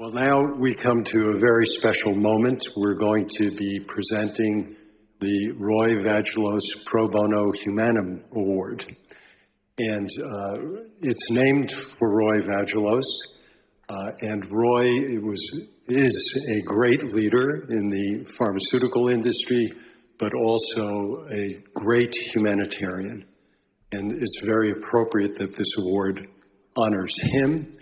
Well, now we come to a very special moment. We're going to be presenting the Roy Vagelos Pro Bono Humanum Award. And it's named for Roy Vagelos. And Roy is a great leader in the pharmaceutical industry, but also a great humanitarian. And it's very appropriate that this award honors him.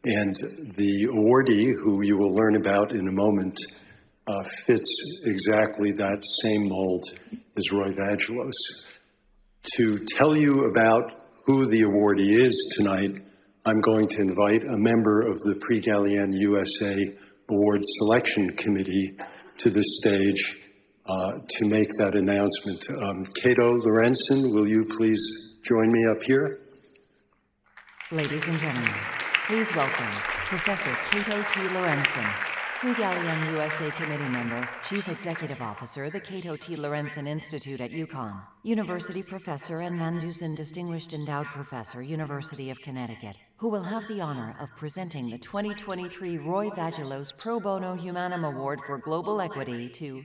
And the awardee, who you will learn about in a moment, fits exactly that same mold as Roy Vagelos. To tell you about who the awardee is tonight, I'm going to invite a member of the Prix Galien USA Award Selection Committee to the stage to make that announcement. Cato Lorenzen, will you please join me up here? Ladies and gentlemen, please welcome Professor Cato T. Lorenzen, Prix Galien USA Committee member, Chief Executive Officer, the Cato T. Lorenzen Institute at UConn, University Professor and Van Dusen Distinguished Endowed Professor, University of Connecticut, who will have the honor of presenting the 2023 Roy Vagelos Pro Bono Humanum Award for Global Equity to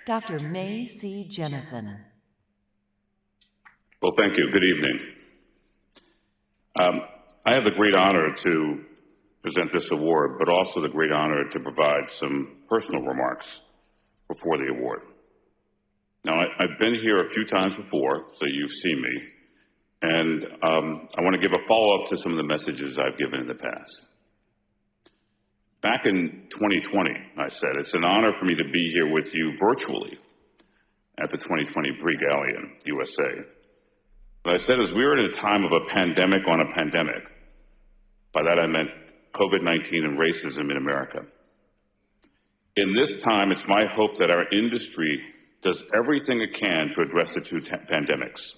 Dr. May C. Jemison. Well, thank you. Good evening. I have the great honor to present this award, but also the great honor to provide some personal remarks before the award. Now, I've been here a few times before, so you've seen me, and I want to give a follow-up to some of the messages I've given in the past. Back in 2020, I said, it's an honor for me to be here with you virtually at the 2020 Prix Galien USA. What I said is we are at a time of a pandemic on a pandemic. By that I meant COVID-19 and racism in America. In this time, it's my hope that our industry does everything it can to address the two pandemics.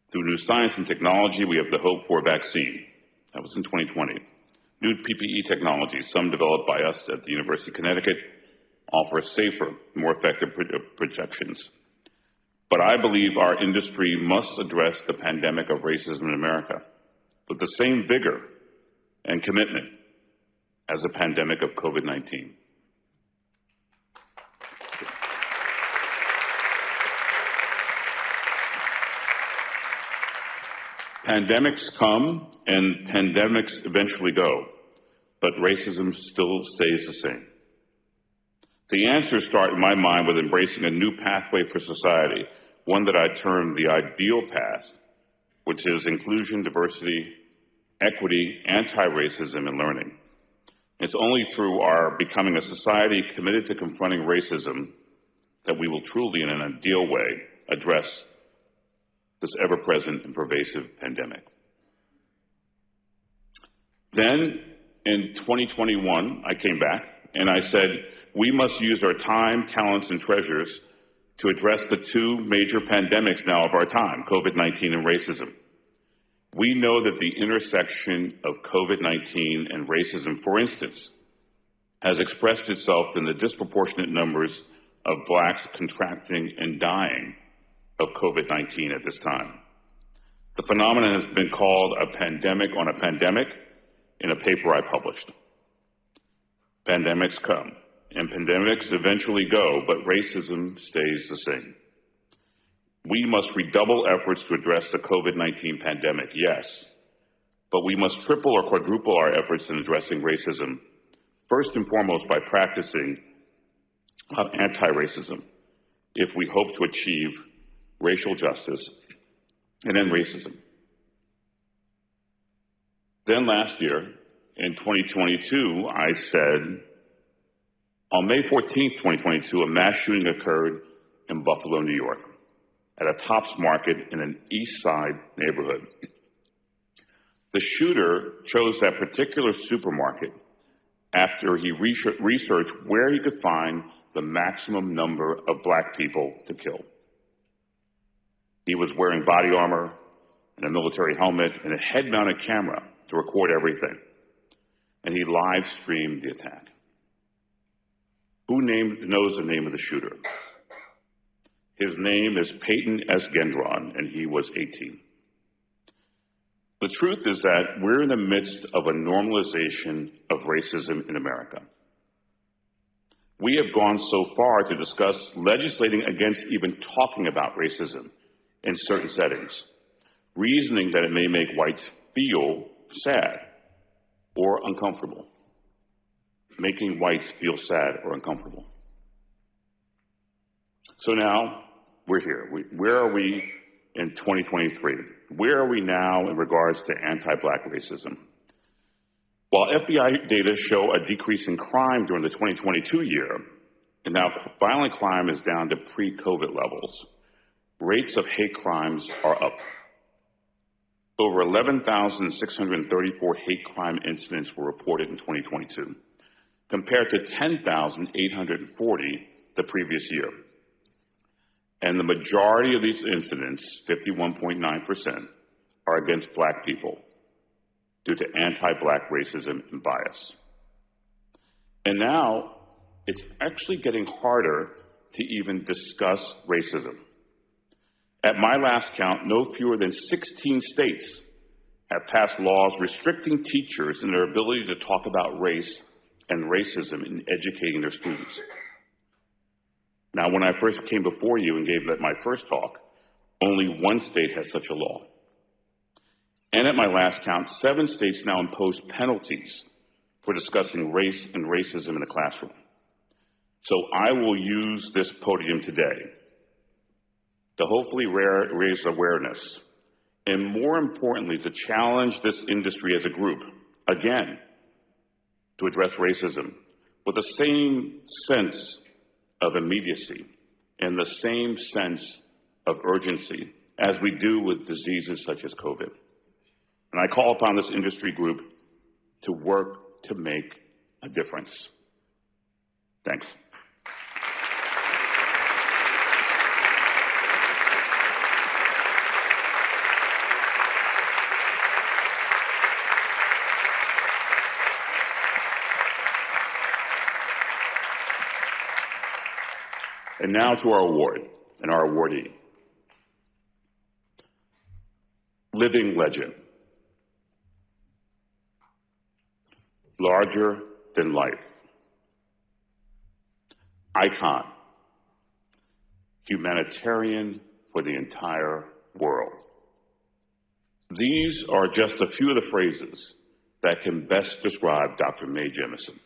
Through new science and technology, we have the hope for a vaccine. That was in 2020. New PPE technologies, some developed by us at the University of Connecticut, offer safer, more effective protections. But I believe our industry must address the pandemic of racism in America with the same vigor and commitment as the pandemic of COVID-19. Pandemics come and pandemics eventually go, but racism still stays the same. The answers start, in my mind, with embracing a new pathway for society, one that I term the ideal path, which is inclusion, diversity, equity, anti-racism, and learning. It's only through our becoming a society committed to confronting racism that we will truly, in an ideal way, address this ever-present and pervasive pandemic. Then, in 2021, I came back and I said, we must use our time, talents, and treasures to address the two major pandemics now of our time, COVID-19 and racism. We know that the intersection of COVID-19 and racism, for instance, has expressed itself in the disproportionate numbers of Blacks contracting and dying of COVID-19 at this time. The phenomenon has been called a pandemic on a pandemic in a paper I published. Pandemics come, and pandemics eventually go, but racism stays the same. We must redouble efforts to address the COVID-19 pandemic, yes, but we must triple or quadruple our efforts in addressing racism, first and foremost by practicing anti-racism, if we hope to achieve racial justice and end racism. Then last year, in 2022, I said, on May 14th, 2022, a mass shooting occurred in Buffalo, New York, at a Tops Market in an East Side neighborhood. The shooter chose that particular supermarket after he researched where he could find the maximum number of Black people to kill. He was wearing body armor and a military helmet and a head-mounted camera to record everything. And he live-streamed the attack. Who knows the name of the shooter? His name is Peyton S. Gendron, and he was 18. The truth is that we're in the midst of a normalization of racism in America. We have gone so far to discuss legislating against even talking about racism in certain settings, reasoning that it may make whites feel sad or uncomfortable, making whites feel sad or uncomfortable. So now we're here. Where are we in 2023? Where are we now in regards to anti-Black racism? While FBI data show a decrease in crime during the 2022 year, and now violent crime is down to pre-COVID levels, rates of hate crimes are up. Over 11,634 hate crime incidents were reported in 2022, compared to 10,840 the previous year. And the majority of these incidents, 51.9%, are against Black people due to anti-Black racism and bias. And now it's actually getting harder to even discuss racism. At my last count, no fewer than 16 states have passed laws restricting teachers in their ability to talk about race and racism in educating their students. Now, when I first came before you and gave my first talk, only one state has such a law. And at my last count, 7 states now impose penalties for discussing race and racism in the classroom. So I will use this podium today to hopefully raise awareness, and more importantly, to challenge this industry as a group, again, to address racism with the same sense of immediacy and the same sense of urgency as we do with diseases such as COVID. And I call upon this industry group to work to make a difference. Thanks. And now to our award and our awardee. Living legend. Larger than life. Icon. Humanitarian for the entire world. These are just a few of the phrases that can best describe Dr. Mae Jemison.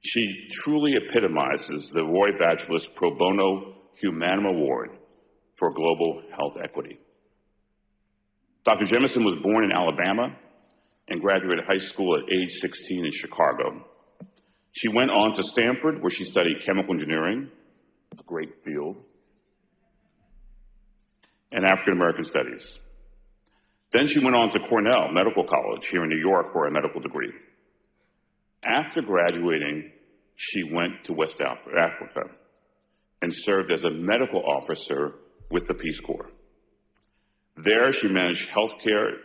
She truly epitomizes the Roy Vagelos Pro Bono Humanum Award for Global Health Equity. Dr. Jemison was born in Alabama and graduated high school at age 16 in Chicago. She went on to Stanford, where she studied chemical engineering, a great field, and African American studies. Then she went on to Cornell Medical College here in New York for a medical degree. After graduating, she went to West Africa and served as a medical officer with the Peace Corps. There, she managed healthcare,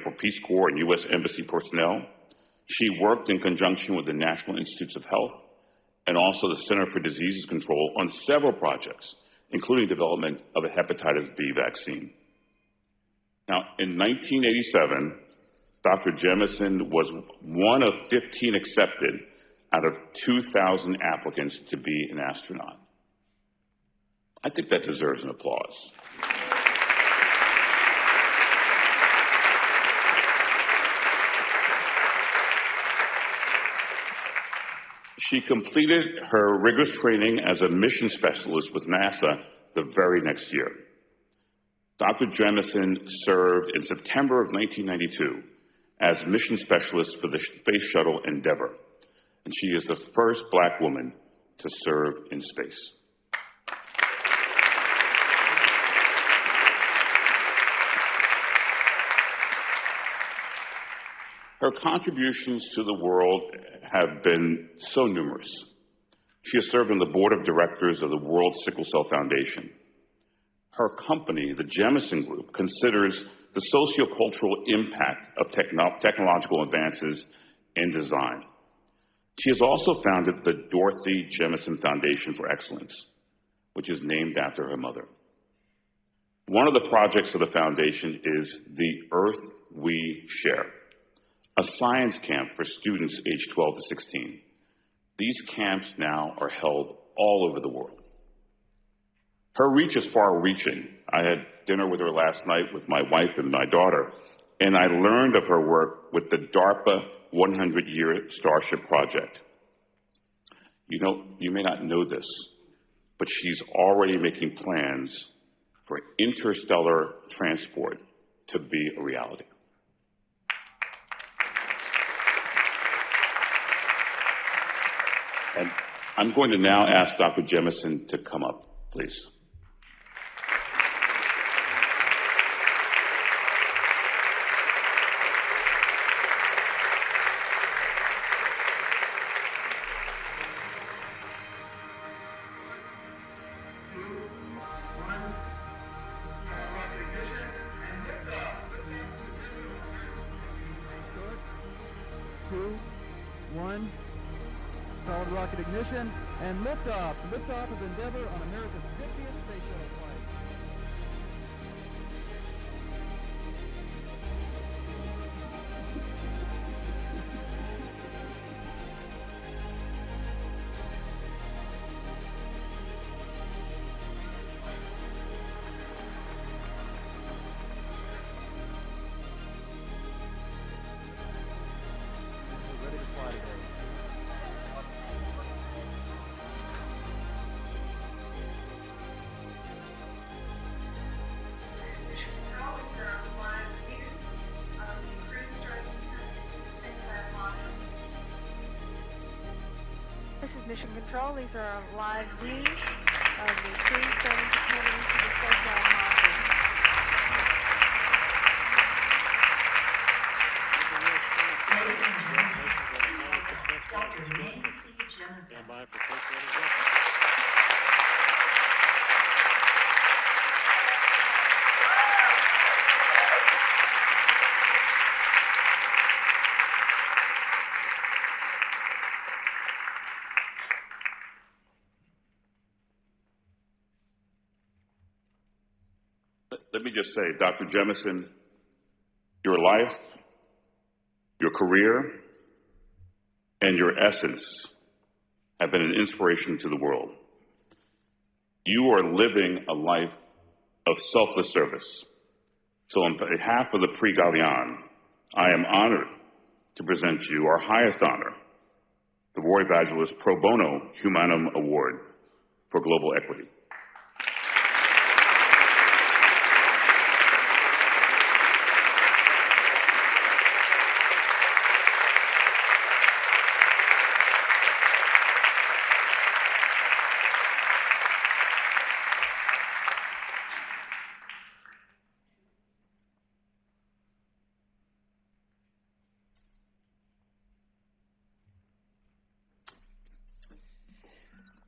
for Peace Corps and U.S. Embassy personnel. She worked in conjunction with the National Institutes of Health and also the Center for Disease Control on several projects, including development of a hepatitis B vaccine. Now, in 1987, Dr. Jemison was one of 15 accepted out of 2,000 applicants to be an astronaut. I think that deserves an applause. She completed her rigorous training as a mission specialist with NASA the very next year. Dr. Jemison served in September of 1992 as mission specialist for the Space Shuttle Endeavour, and she is the first Black woman to serve in space. Her contributions to the world have been so numerous. She has served on the board of directors of the World Sickle Cell Foundation. Her company, the Jemison Group, considers the sociocultural impact of technological advances in design. She has also founded the Dorothy Jemison Foundation for Excellence, which is named after her mother. One of the projects of the foundation is the Earth we share. A science camp for students aged 12 to 16. These camps now are held all over the world. Her reach is far-reaching. I had dinner with her last night with my wife and my daughter, and I learned of her work with the DARPA 100-Year Starship Project. You know, you may not know this, but she's already making plans for interstellar transport to be a reality. And I'm going to now ask Dr. Jemison to come up, please. Solid rocket ignition and liftoff. Liftoff of Endeavour on America's 50th space shuttle flight. We're ready to fly today. This is Mission Control. These are our live reads of the crew starting to head into the profile module. Ladies and gentlemen, please welcome Dr. Nancy Jemison. Let me just say, Dr. Jemison, your life, your career, and your essence have been an inspiration to the world. You are living a life of selfless service. So on behalf of the Prix Gallienne, I am honored to present you our highest honor, the Roy Vagelos Pro Bono Humanum Award for Global Equity.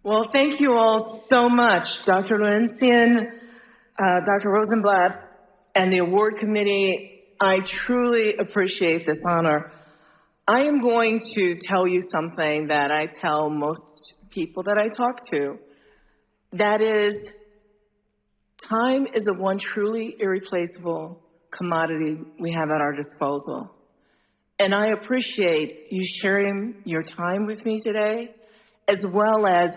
Well, thank you all so much, Dr. Lorenzian, Dr. Rosenblatt, and the award committee. I truly appreciate this honor. I am going to tell you something that I tell most people that I talk to. That is, time is the one truly irreplaceable commodity we have at our disposal. And I appreciate you sharing your time with me today, as well as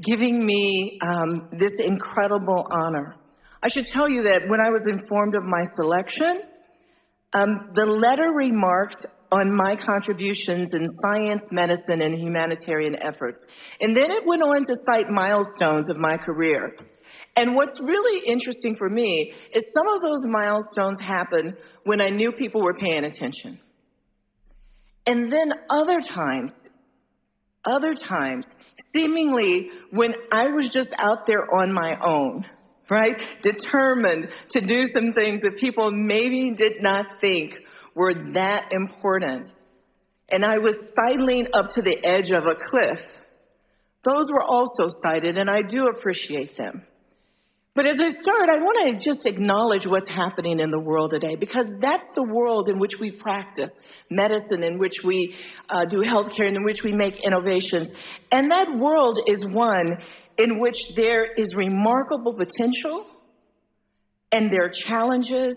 giving me this incredible honor. I should tell you that when I was informed of my selection, the letter remarked on my contributions in science, medicine, and humanitarian efforts. And then it went on to cite milestones of my career. And what's really interesting for me is some of those milestones happened when I knew people were paying attention. And then other times, seemingly when I was just out there on my own, right? Determined to do some things that people maybe did not think were that important. And I was sidling up to the edge of a cliff. Those were also cited, and I do appreciate them. But as I start, I want to just acknowledge what's happening in the world today, because that's the world in which we practice medicine, in which we do healthcare, and in which we make innovations. And that world is one in which there is remarkable potential, and there are challenges,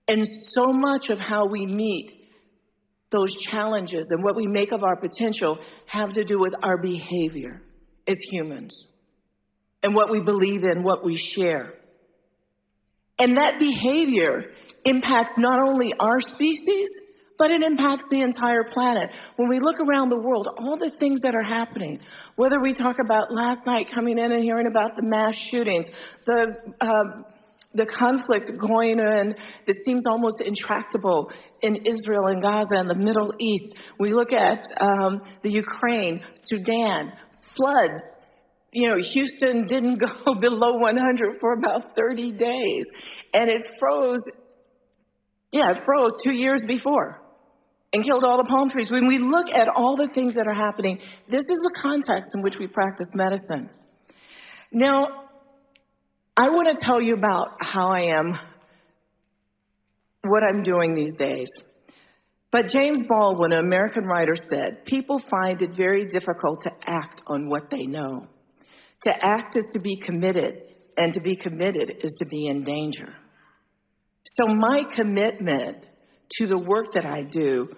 And so much of how we meet those challenges and what we make of our potential have to do with our behavior as humans and what we believe in, what we share. And that behavior impacts not only our species, but it impacts the entire planet. When we look around the world, all the things that are happening, whether we talk about last night coming in and hearing about the mass shootings, the conflict going on that seems almost intractable in Israel and Gaza and the Middle East. We look at the Ukraine, Sudan, floods. You know, Houston didn't go below 100 for about 30 days. And it froze 2 years before and killed all the palm trees. When we look at all the things that are happening, this is the context in which we practice medicine. Now, I want to tell you about how I am, what I'm doing these days. But James Baldwin, an American writer, said, people find it very difficult to act on what they know. To act is to be committed, and to be committed is to be in danger. So my commitment to the work that I do,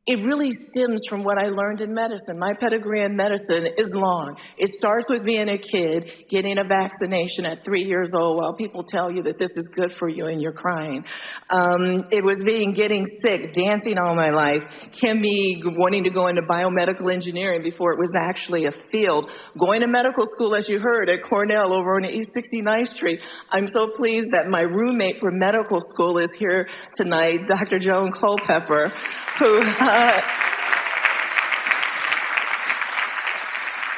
it really stems from what I learned in medicine. My pedigree in medicine is long. It starts with being a kid, getting a vaccination at 3 years old while people tell you that this is good for you and you're crying. It was getting sick, dancing all my life, me wanting to go into biomedical engineering before it was actually a field. Going to medical school, as you heard, at Cornell over on East 69th Street. I'm so pleased that my roommate for medical school is here tonight, Dr. Joan Culpepper, who...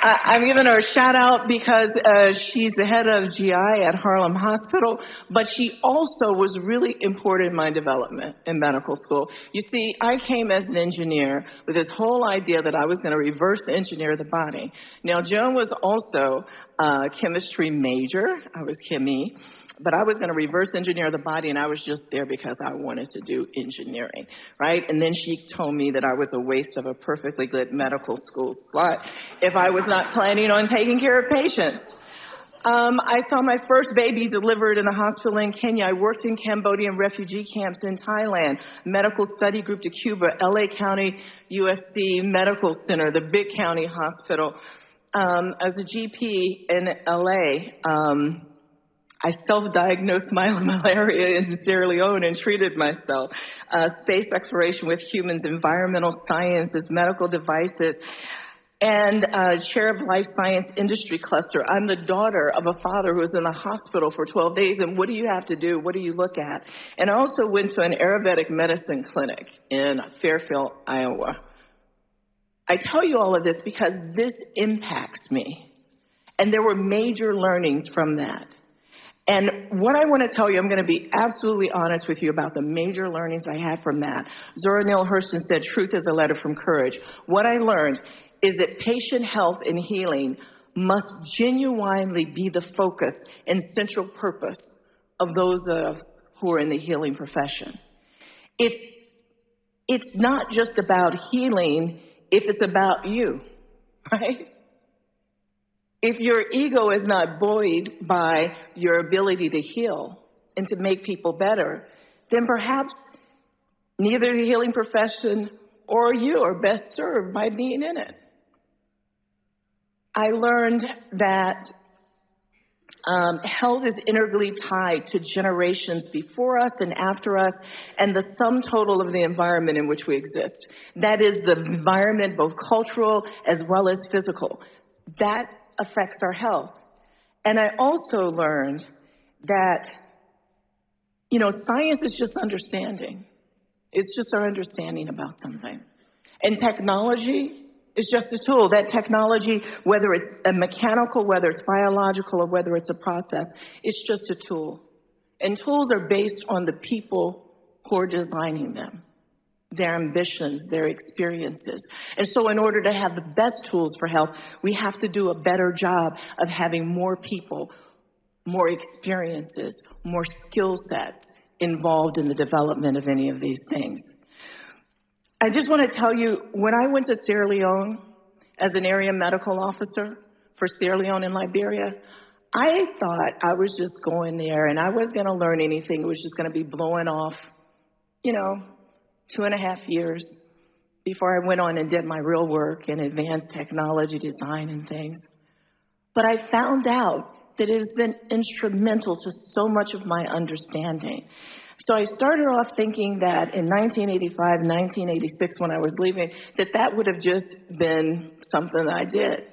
I'm giving her a shout out because she's the head of GI at Harlem Hospital, but she also was really important in my development in medical school. You see, I came as an engineer with this whole idea that I was going to reverse engineer the body. Now, Joan was also a chemistry major. I was chemie. But I was going to reverse engineer the body, and I was just there because I wanted to do engineering, right? And then she told me that I was a waste of a perfectly good medical school slot if I was not planning on taking care of patients. I saw my first baby delivered in a hospital in Kenya. I worked in Cambodian refugee camps in Thailand, medical study group to Cuba, LA County USC Medical Center, the big county hospital. As a GP in LA, I self-diagnosed malaria in Sierra Leone and treated myself. Space exploration with humans, environmental sciences, medical devices, and chair of life science industry cluster. I'm the daughter of a father who was in the hospital for 12 days. And what do you have to do? What do you look at? And I also went to an Ayurvedic medicine clinic in Fairfield, Iowa. I tell you all of this because this impacts me. And there were major learnings from that. And what I want to tell you, I'm going to be absolutely honest with you about the major learnings I had from that. Zora Neale Hurston said, truth is a letter from courage. What I learned is that patient health and healing must genuinely be the focus and central purpose of those of us who are in the healing profession. It's not just about healing if it's about you, right? If your ego is not buoyed by your ability to heal and to make people better, then perhaps neither the healing profession or you are best served by being in it. I learned that health is integrally tied to generations before us and after us, and the sum total of the environment in which we exist. That is the environment, both cultural as well as physical. That affects our health. And I also learned that, science is just understanding. It's just our understanding about something. And technology is just a tool. That technology, whether it's a mechanical, whether it's biological, or whether it's a process, it's just a tool. And tools are based on the people who are designing them, their ambitions, their experiences. And so in order to have the best tools for health, we have to do a better job of having more people, more experiences, more skill sets involved in the development of any of these things. I just want to tell you, when I went to Sierra Leone as an area medical officer for Sierra Leone and Liberia, I thought I was just going there and I wasn't going to learn anything. It was just going to be blowing off, 2.5 years before I went on and did my real work in advanced technology design and things. But I found out that it has been instrumental to so much of my understanding. So I started off thinking that in 1985, 1986, when I was leaving, that would have just been something I did.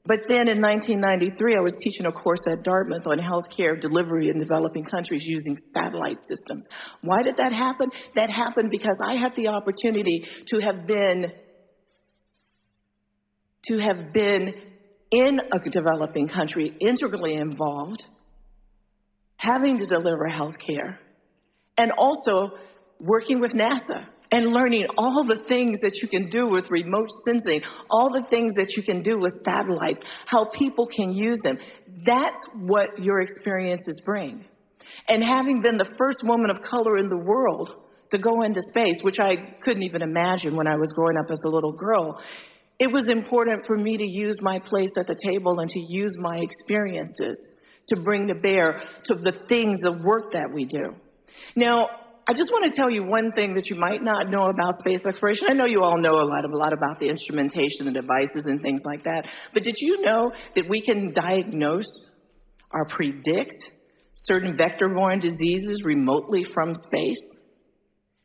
But then in 1993, I was teaching a course at Dartmouth on healthcare delivery in developing countries using satellite systems. Why did that happen? That happened because I had the opportunity to have been in a developing country, integrally involved, having to deliver healthcare, and also working with NASA and learning all the things that you can do with remote sensing, all the things that you can do with satellites, how people can use them. That's what your experiences bring. And having been the first woman of color in the world to go into space, which I couldn't even imagine when I was growing up as a little girl, it was important for me to use my place at the table and to use my experiences to bring to bear to the work that we do. Now, I just want to tell you one thing that you might not know about space exploration. I know you all know a lot about the instrumentation and devices and things like that, but did you know that we can diagnose or predict certain vector-borne diseases remotely from space?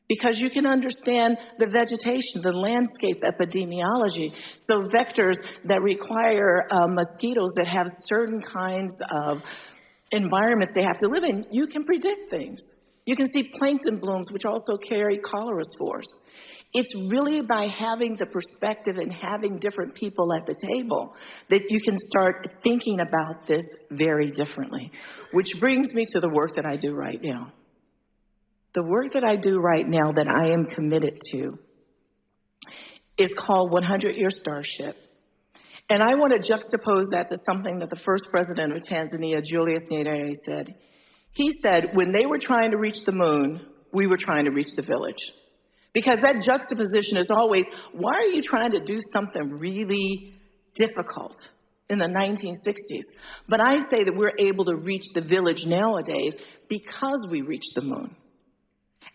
Because you can understand the vegetation, the landscape epidemiology. So vectors that require mosquitoes that have certain kinds of environments they have to live in, you can predict things. You can see plankton blooms, which also carry cholera spores. It's really by having the perspective and having different people at the table that you can start thinking about this very differently, which brings me to the work that I do right now. The work that I do right now that I am committed to is called 100-Year Starship. And I want to juxtapose that to something that the first president of Tanzania, Julius Nyerere, said. He said, when they were trying to reach the moon, we were trying to reach the village. Because that juxtaposition is always, why are you trying to do something really difficult in the 1960s? But I say that we're able to reach the village nowadays because we reached the moon.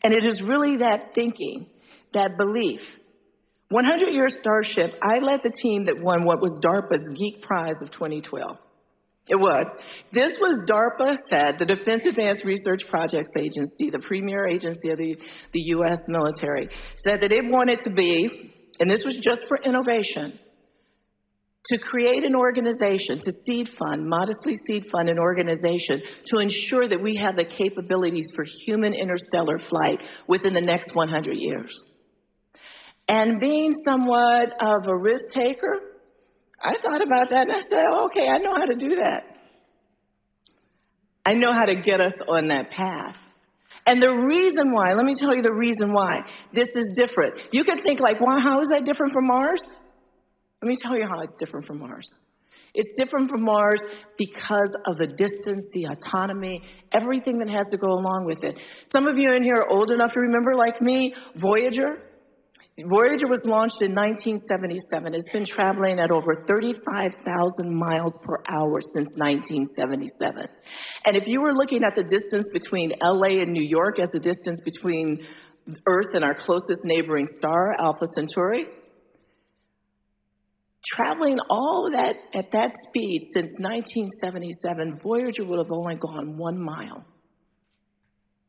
And it is really that thinking, that belief. 100-Year Starship, I led the team that won what was DARPA's Geek Prize of 2012. It was. This was DARPA said, the Defense Advanced Research Projects Agency, the premier agency of the U.S. military, said that it wanted to be, and this was just for innovation, to create an organization, to modestly seed fund an organization to ensure that we have the capabilities for human interstellar flight within the next 100 years. And being somewhat of a risk taker, I thought about that and I said, okay, I know how to do that. I know how to get us on that path. And the reason why, let me tell you the reason why this is different. You can think like, well, how is that different from Mars? Let me tell you how it's different from Mars. It's different from Mars because of the distance, the autonomy, everything that has to go along with it. Some of you in here are old enough to remember, like me, Voyager. Voyager was launched in 1977. It's been traveling at over 35,000 miles per hour since 1977. And if you were looking at the distance between LA and New York as the distance between Earth and our closest neighboring star, Alpha Centauri, traveling all of that at that speed since 1977, Voyager would have only gone 1 mile.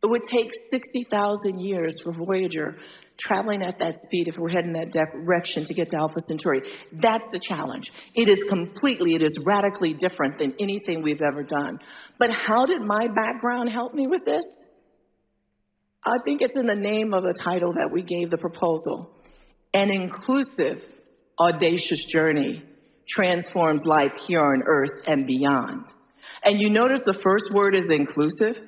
It would take 60,000 years for Voyager traveling at that speed if we're heading that direction to get to Alpha Centauri. That's the challenge. It is radically different than anything we've ever done. But how did my background help me with this? I think it's in the name of the title that we gave the proposal. An inclusive, audacious journey transforms life here on Earth and beyond. And you notice the first word is inclusive?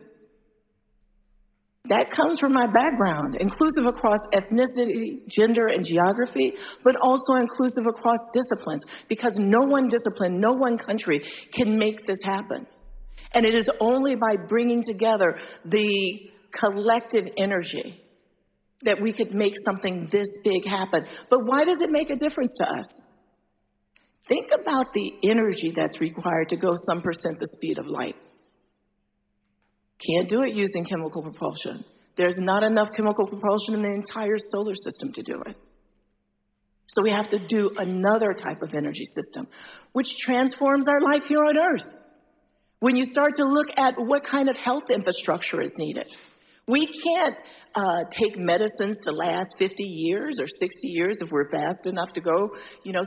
That comes from my background, inclusive across ethnicity, gender, and geography, but also inclusive across disciplines, because no one discipline, no one country can make this happen. And it is only by bringing together the collective energy that we could make something this big happen. But why does it make a difference to us? Think about the energy that's required to go some percent the speed of light. Can't do it using chemical propulsion. There's not enough chemical propulsion in the entire solar system to do it. So we have to do another type of energy system, which transforms our life here on Earth. When you start to look at what kind of health infrastructure is needed, we can't take medicines to last 50 years or 60 years if we're fast enough to go,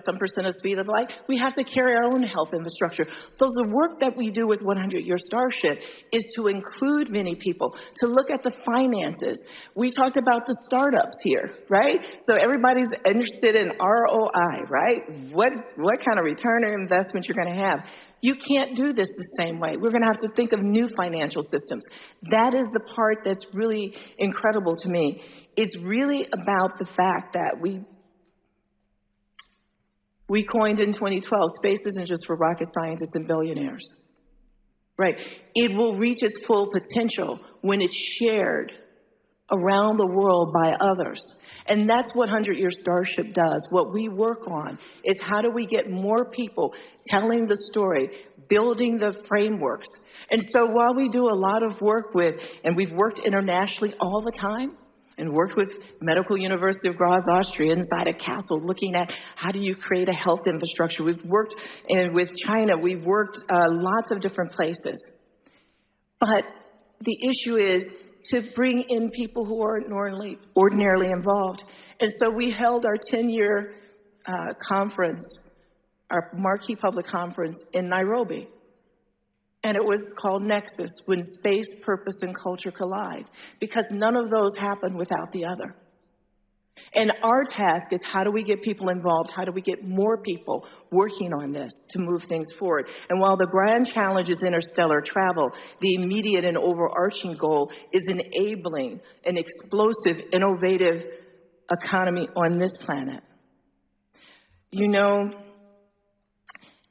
some percent of speed of light. We have to carry our own health infrastructure. So the work that we do with 100-Year Starship is to include many people, to look at the finances. We talked about the startups here, right? So everybody's interested in ROI, right? What kind of return on investment you're going to have. You can't do this the same way. We're going to have to think of new financial systems. That is the part that's really incredible to me. It's really about the fact that we coined in 2012, space isn't just for rocket scientists and billionaires, right? It will reach its full potential when it's shared around the world by others. And that's what 100-Year Starship does. What we work on is how do we get more people telling the story, building the frameworks. And so while we do a lot of work and we've worked internationally all the time, and worked with Medical University of Graz, Austria, inside a castle, looking at how do you create a health infrastructure. We've worked with China. We've worked lots of different places. But the issue is to bring in people who are ordinarily involved. And so we held our 10-year conference, our marquee public conference in Nairobi. And it was called Nexus, When Space, Purpose, and Culture Collide, because none of those happen without the other. And our task is how do we get people involved? How do we get more people working on this to move things forward? And while the grand challenge is interstellar travel, the immediate and overarching goal is enabling an explosive, innovative economy on this planet.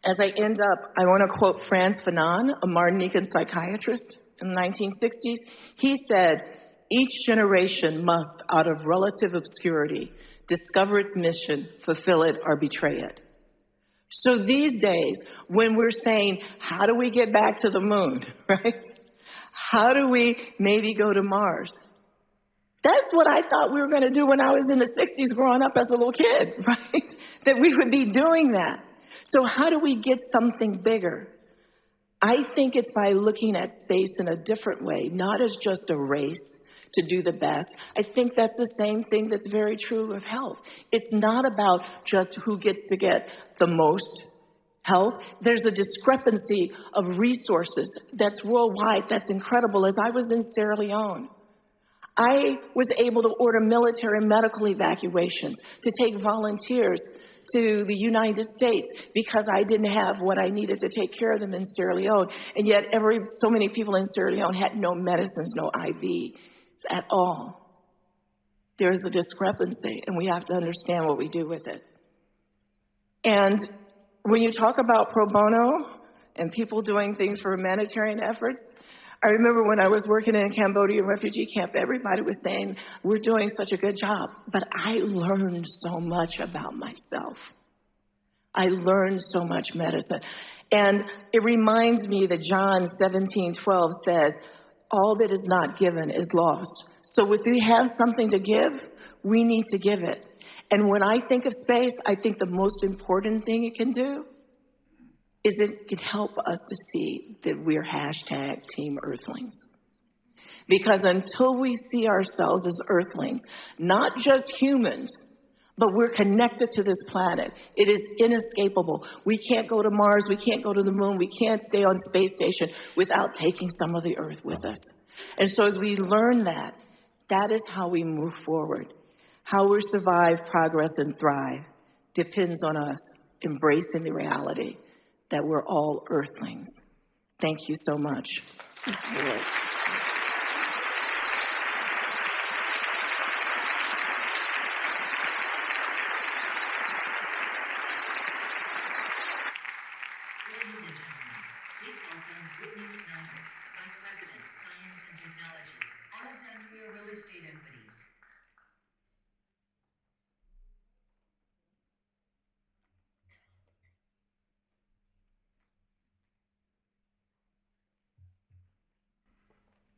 As I end up, I want to quote Frantz Fanon, a Martinican psychiatrist in the 1960s. He said, "Each generation must, out of relative obscurity, discover its mission, fulfill it, or betray it." So these days, when we're saying, how do we get back to the moon, right? How do we maybe go to Mars? That's what I thought we were going to do when I was in the 60s growing up as a little kid, right? That we would be doing that. So how do we get something bigger? I think it's by looking at space in a different way, not as just a race to do the best. I think that's the same thing that's very true of health. It's not about just who gets to get the most health. There's a discrepancy of resources that's worldwide, that's incredible. As I was in Sierra Leone, I was able to order military and medical evacuations to take volunteers to the United States because I didn't have what I needed to take care of them in Sierra Leone. And yet so many people in Sierra Leone had no medicines, no IV at all. There's a discrepancy, and we have to understand what we do with it. And when you talk about pro bono and people doing things for humanitarian efforts, I remember when I was working in a Cambodian refugee camp, everybody was saying, we're doing such a good job. But I learned so much about myself. I learned so much medicine. And it reminds me that John 17:12 says, all that is not given is lost. So if we have something to give, we need to give it. And when I think of space, I think the most important thing it can do is it could help us to see that we're hashtag Team Earthlings. Because until we see ourselves as Earthlings, not just humans, but we're connected to this planet, it is inescapable. We can't go to Mars, we can't go to the moon, we can't stay on space station without taking some of the Earth with us. And so as we learn that, that is how we move forward. How we survive, progress, and thrive depends on us embracing the reality that we're all Earthlings. Thank you so much. Vice President, Science and Technology, Alexandria Real Estate Equity.